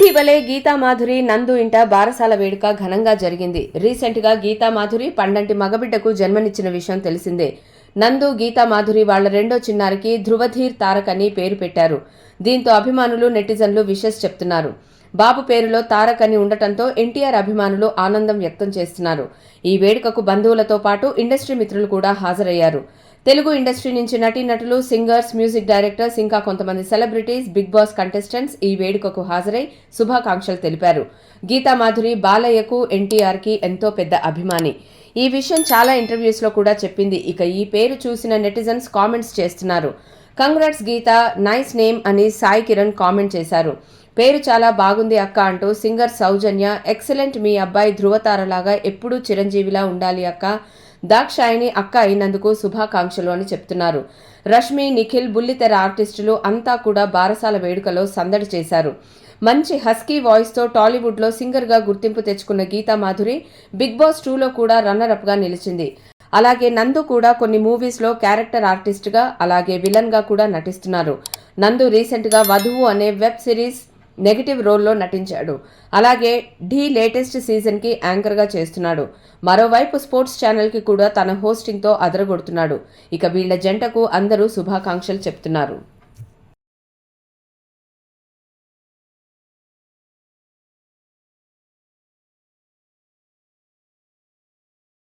ఇటీవలే గీతామాధురి నందు ఇంట బారసాల వేడుక ఘనంగా జరిగింది. రీసెంట్ గా గీతామాధురి పండంటి మగబిడ్డకు జన్మనిచ్చిన విషయం తెలిసిందే. నందు గీతామాధురి వాళ్ల రెండో చిన్నారికి ధ్రువధీర్ తారక్ అని పేరు పెట్టారు. దీంతో అభిమానులు నెటిజన్లు విషెస్ చెప్తున్నారు. బాబు పేరులో తారక్ అని ఉండటంతో ఎన్టీఆర్ అభిమానులు ఆనందం వ్యక్తం చేస్తున్నారు. ఈ వేడుకకు బంధువులతో పాటు ఇండస్ట్రీ మిత్రులు కూడా హాజరయ్యారు. తెలుగు ఇండస్ట్రీ నుంచి నటీనటులు, సింగర్స్, మ్యూజిక్ డైరెక్టర్స్ ఇంకా కొంతమంది సెలబ్రిటీస్, బిగ్ బాస్ కంటెస్టెంట్స్ ఈ వేడుకకు హాజరై శుభాకాంక్షలు తెలిపారు. గీతామాధురి బాలయ్యకు, ఎన్టీఆర్కి ఎంతో పెద్ద అభిమాని. ఈ విషయం చాలా ఇంటర్వ్యూస్లో కూడా చెప్పింది. ఇక ఈ పేరు చూసిన నెటిజన్స్ కామెంట్స్ చేస్తున్నారు. కంగ్రాట్స్ గీత, నైస్ నేమ్ అని సాయి కిరణ్ కామెంట్ చేశారు. పేరు చాలా బాగుంది అక్క అంటూ సింగర్ సౌజన్య, ఎక్సలెంట్, మీ అబ్బాయి ధ్రువతారలాగా ఎప్పుడూ చిరంజీవిలా ఉండాలి అక్క, దాక్షాయిని అక్క అయినందుకు శుభాకాంక్షలు అని చెప్తున్నారు. రష్మి, నిఖిల్, బుల్లితెర ఆర్టిస్టులు అంతా కూడా బారసాల వేడుకలో సందడి చేశారు. మంచి హస్కీ వాయిస్తో టాలీవుడ్లో సింగర్గా గుర్తింపు తెచ్చుకున్న గీతామాధురి బిగ్ బాస్ 2లో కూడా రన్నరప్గా నిలిచింది. అలాగే నందు కూడా కొన్ని మూవీస్లో క్యారెక్టర్ ఆర్టిస్ట్గా, అలాగే విలన్గా కూడా నటిస్తున్నారు. నందు రీసెంట్గా వధువు అనే వెబ్ సిరీస్ నెగటివ్ రోల్లో నటించాడు. అలాగే ఢీ లేటెస్ట్ సీజన్కి యాంకర్గా చేస్తున్నాడు. మరోవైపు స్పోర్ట్స్ ఛానల్కి కూడా తన హోస్టింగ్తో అదరగొడుతున్నాడు. ఇక వీళ్ల జంటకు అందరూ శుభాకాంక్షలు చెప్తున్నారు.